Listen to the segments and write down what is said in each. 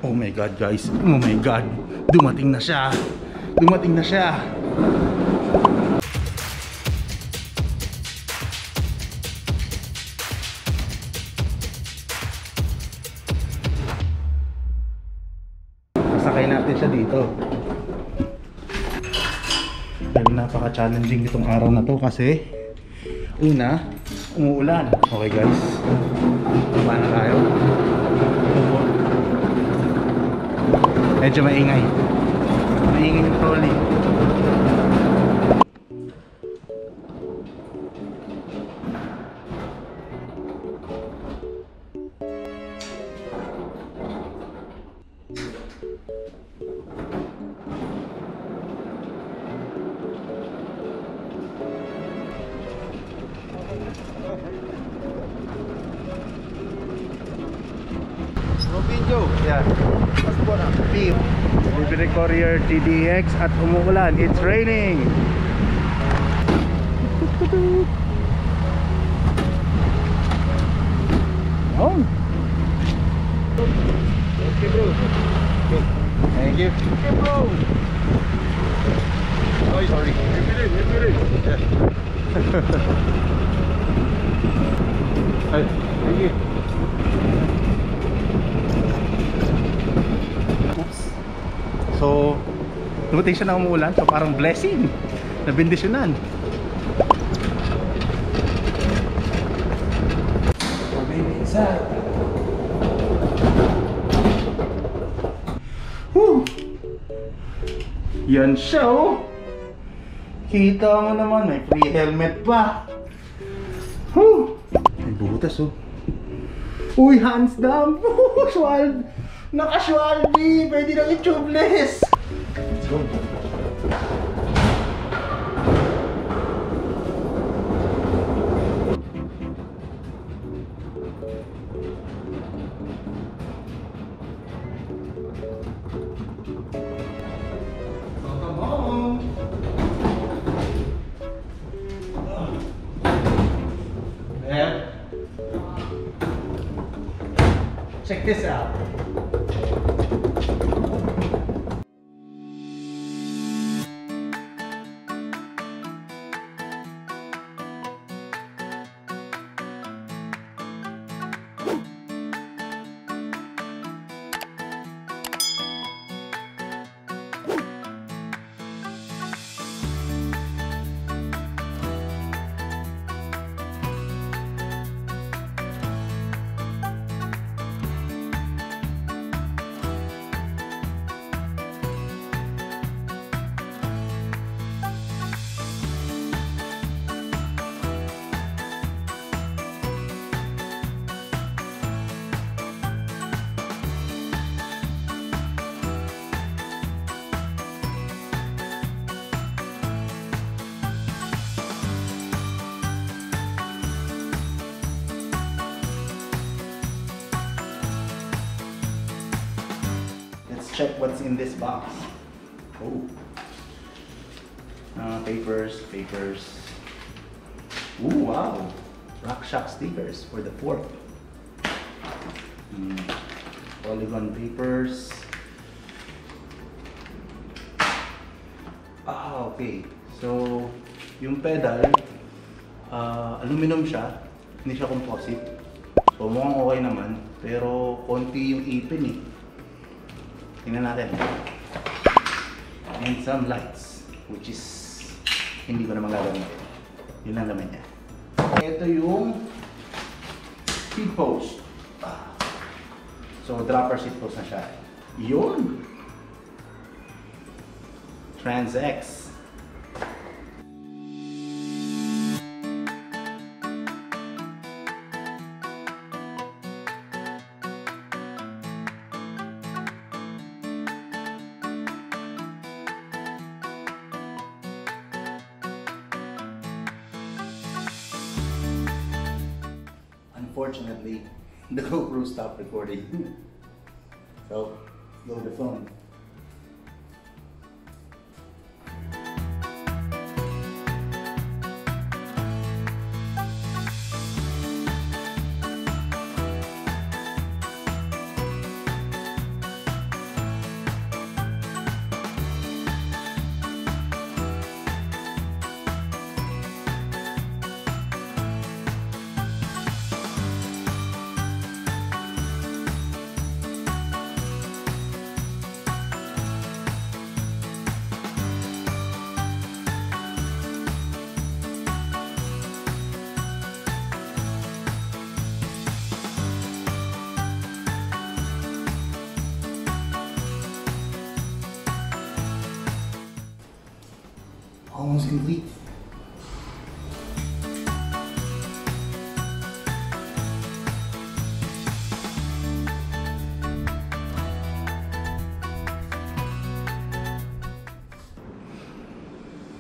Oh my god guys, oh my god, dumating na siya, dumating na siya. Sasakay natin siya dito. Dahil napaka-challenging itong araw na to kasi una, umuulan. Okay guys, baba na tayo. Medyo maingay yung trolley. Yeah. Delivery Courier TDX at umuulan. It's raining. Oh. Okay, bro. Thank you. Okay, bro. Oh, sorry. Yeah. Thank you. So, dumating siya na umuulan. So, parang blessing. Nabindisyonan. Oh, baby, inside. Woo! Yan siya, oh. Kita mo naman, may free helmet pa. Woo! May butas, oh. Uy, hands down. Swald. Naka-swaldi! Pwede nang i-tubeless! Let's go! Welcome home! There. Check this out. Check what's in this box. Oh, papers. Ooh, wow, RockShox stickers for the fourth. Polygon papers. Okay. So, yung pedal, aluminum siya, hindi siya composite. So, mukhang okay naman, pero konti yung ipin eh. Tingnan natin. And some lights, which is hindi ko naman gagawin. Yun lang naman niya. Ito yung seat post. So dropper seat post na siya. Yun! Trans-X. Unfortunately, the GoPro stopped recording. So, load the phone. almost complete.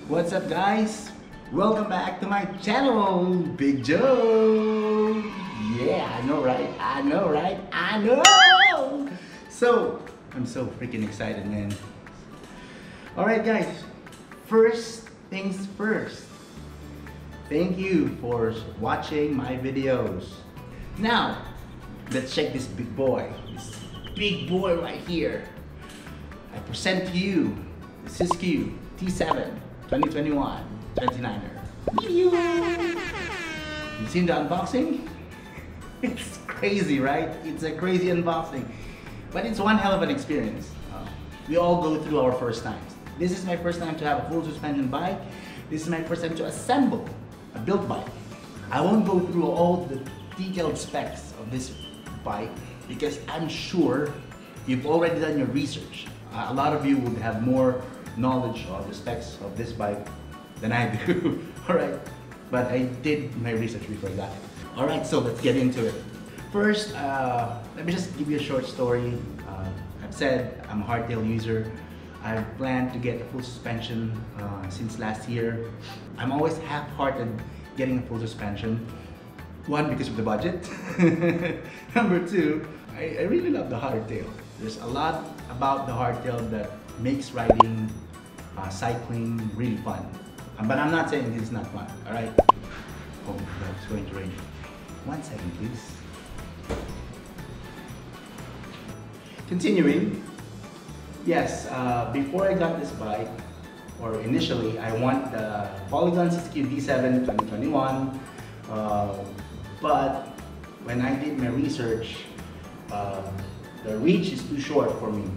What's up, guys? Welcome back to my channel, Big Jhoe. Yeah, I know, right? I know, right? I know. So I'm so freaking excited, man. All right, guys. First things first. Thank you for watching my videos. Now, let's check this big boy. This big boy right here. I present to you the Siskiu T7 2021 29er. You seen the unboxing? It's crazy, right? It's a crazy unboxing, but it's one hell of an experience. We all go through our first times. This is my first time to have a full suspension bike. This is my first time to assemble a built bike. I won't go through all the detailed specs of this bike because I'm sure you've already done your research. A lot of you would have more knowledge of the specs of this bike than I do. Alright, but I did my research before that. Alright, so let's get into it. First, let me just give you a short story. I've said I'm a hardtail user. I've planned to get a full suspension since last year. I'm always half-hearted getting a full suspension. One, because of the budget. Number two, I really love the hardtail. There's a lot about the hardtail that makes riding, cycling really fun. But I'm not saying this is not fun, alright? Oh, it's going to rain. 1 second, please. Continuing, yes, before I got this bike, or initially, I want the Polygon Siskiu D7 2021, but when I did my research, the reach is too short for me.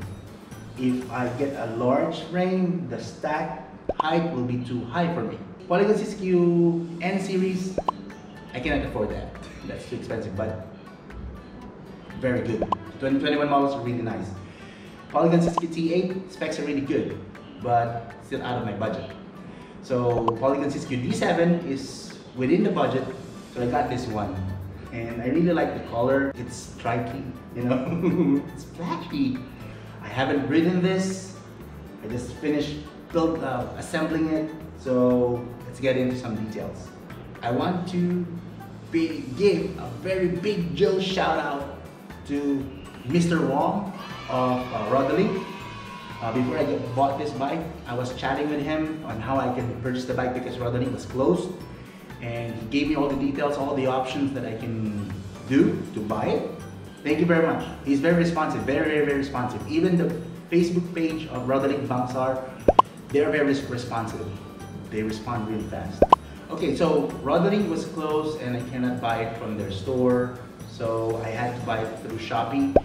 If I get a large frame, the stack height will be too high for me. Polygon Siskiu N series, I cannot afford that. That's too expensive, but very good. 2021 models are really nice. Polygon Siskiu T8 specs are really good, but still out of my budget. So Polygon Siskiu D7 is within the budget, so I got this one. And I really like the color. It's stripy, you know, it's flashy. I haven't ridden this. I just finished assembling it. So let's get into some details. I want to give a very big Jhoe shout out to Mr. Wong of Rodalink. Before I bought this bike, I was chatting with him on how I can purchase the bike because Rodalink was closed. And he gave me all the details, all the options that I can do to buy it. Thank you very much. He's very responsive, very responsive. Even the Facebook page of Rodalink Bangsar, they're very responsive. They respond really fast. Okay, so Rodalink was closed and I cannot buy it from their store. So I had to buy it through Shopee,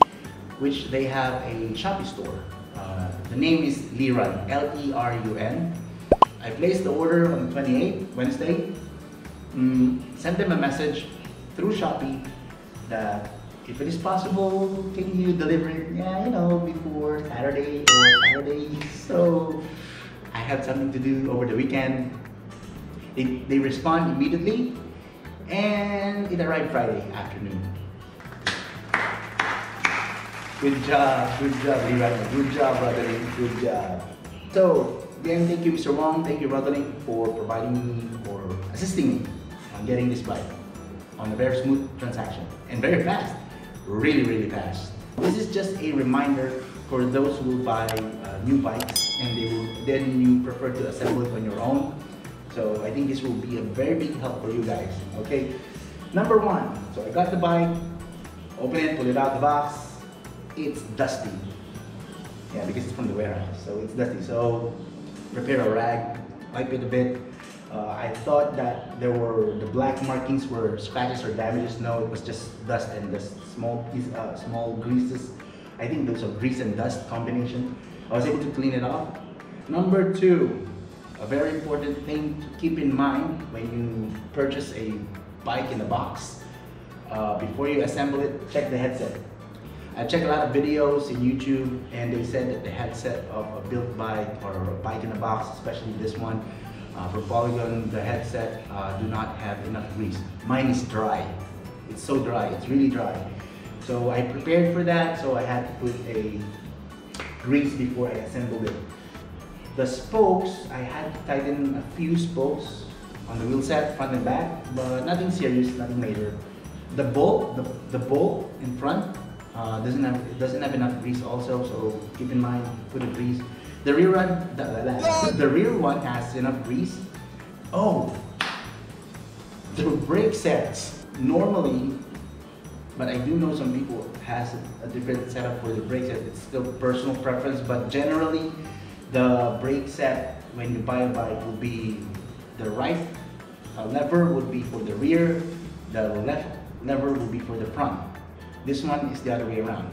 which they have a Shopee store. The name is Lerun, L-E-R-U-N. I placed the order on the 28th, Wednesday. Sent them a message through Shopee that if it is possible, can you deliver it, yeah, you know, before Saturday or Saturday. So I had something to do over the weekend. They respond immediately and it arrived Friday afternoon. Good job, Lerun. Good job, Rodalink, good job. So again, thank you, Mr. Wong, thank you, Rodalink, for providing me or assisting me on getting this bike on a very smooth transaction and very fast, really fast. This is just a reminder for those who will buy new bikes and then you prefer to assemble it on your own. So I think this will be a very big help for you guys. Okay, number one. So I got the bike, open it, pull it out the box. It's dusty. Yeah, because it's from the warehouse, so it's dusty. So prepare a rag, wipe it a bit. I thought that the black markings were scratches or damages. No, it was just dust and just small greases. I think those are grease and dust combination. I was able to clean it off. Number two, a very important thing to keep in mind when you purchase a bike in a box. Before you assemble it, check the headset. I checked a lot of videos in YouTube and they said that the headset of a built bike or a bike in a box, especially this one, For Polygon, the headset do not have enough grease. Mine is dry. It's so dry, it's really dry. So I prepared for that, so I had to put a grease before I assembled it. The spokes, I had to tighten a few spokes on the wheel set, front and back, but nothing serious, nothing major. The bolt, the bolt in front doesn't have enough grease also, so keep in mind, put a grease. The rear one has enough grease. Oh, the brake sets. Normally, but I do know some people has a different setup for the brake set. It's still personal preference, but generally, the brake set when you buy a bike will be the right lever would be for the rear, the left lever will be for the front. This one is the other way around.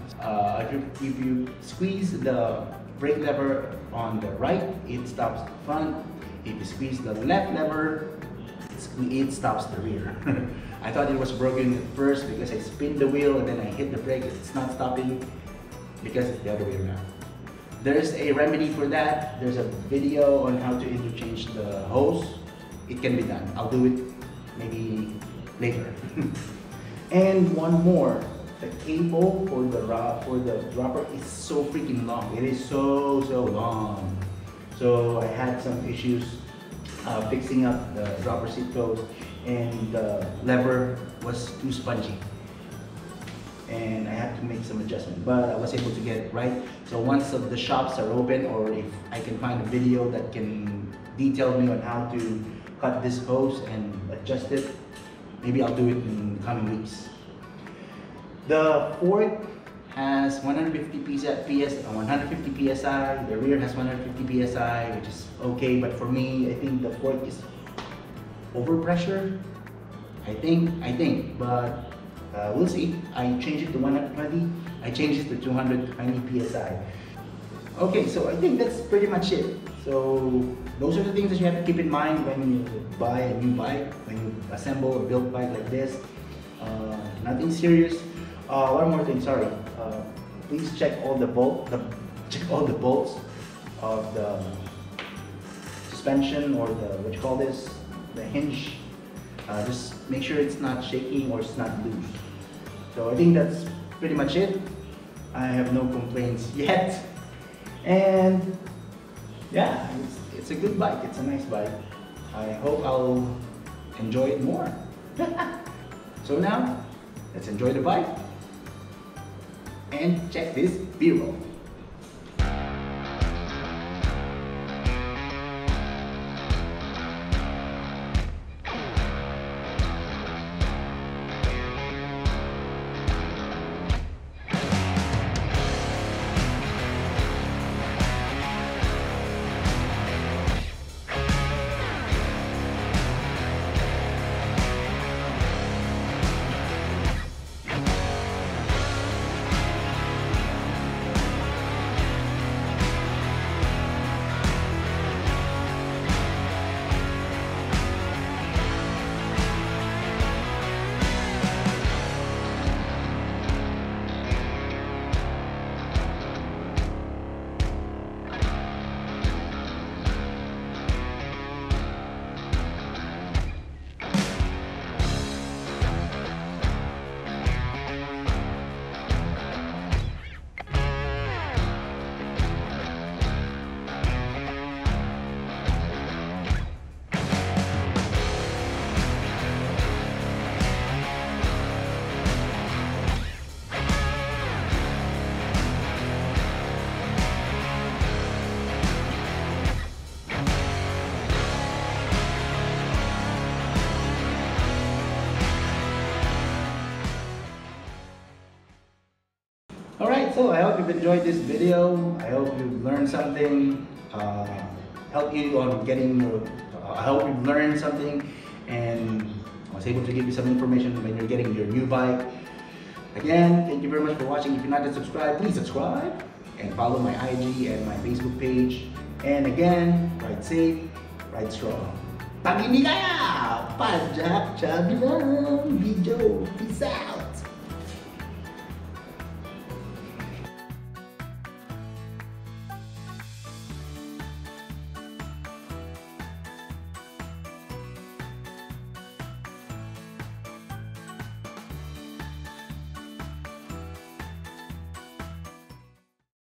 If you squeeze the brake lever on the right, it stops the front. If you squeeze the left lever, it stops the rear. I thought it was broken at first because I spin the wheel and then I hit the brake. It's not stopping because it's the other way around. There's a remedy for that. There's a video on how to interchange the hose. It can be done. I'll do it maybe later. And one more. The cable for the dropper is so freaking long. It is so long. So I had some issues fixing up the dropper seat post, and the lever was too spongy. And I had to make some adjustment, but I was able to get it right. So once the shops are open, or if I can find a video that can detail me on how to cut this hose and adjust it, maybe I'll do it in the coming weeks. The fork has 150 psi. The rear has 150 psi, which is okay. But for me, I think the fork is overpressure. I think, but we'll see. I changed it to 120. I changed it to 220 psi. Okay, so I think that's pretty much it. So those are the things that you have to keep in mind when you buy a new bike, when you assemble a built bike like this. Nothing serious. One more thing, sorry. Please check all the bolts of the suspension, or the hinge. Just make sure it's not shaking or it's not loose. So I think that's pretty much it. I have no complaints yet. And yeah, it's a good bike. It's a nice bike. I hope I'll enjoy it more. So now, let's enjoy the bike and check this B-roll. Alright, so I hope you've enjoyed this video. I hope you've learned something. Help you on getting your, I hope you've learned something and I was able to give you some information when you're getting your new bike. Again, thank you very much for watching. If you're not yet subscribed, please subscribe and follow my IG and my Facebook page. And again, ride safe, ride strong. Pag hindi kaya, padyak, chubby lang, video. Peace out.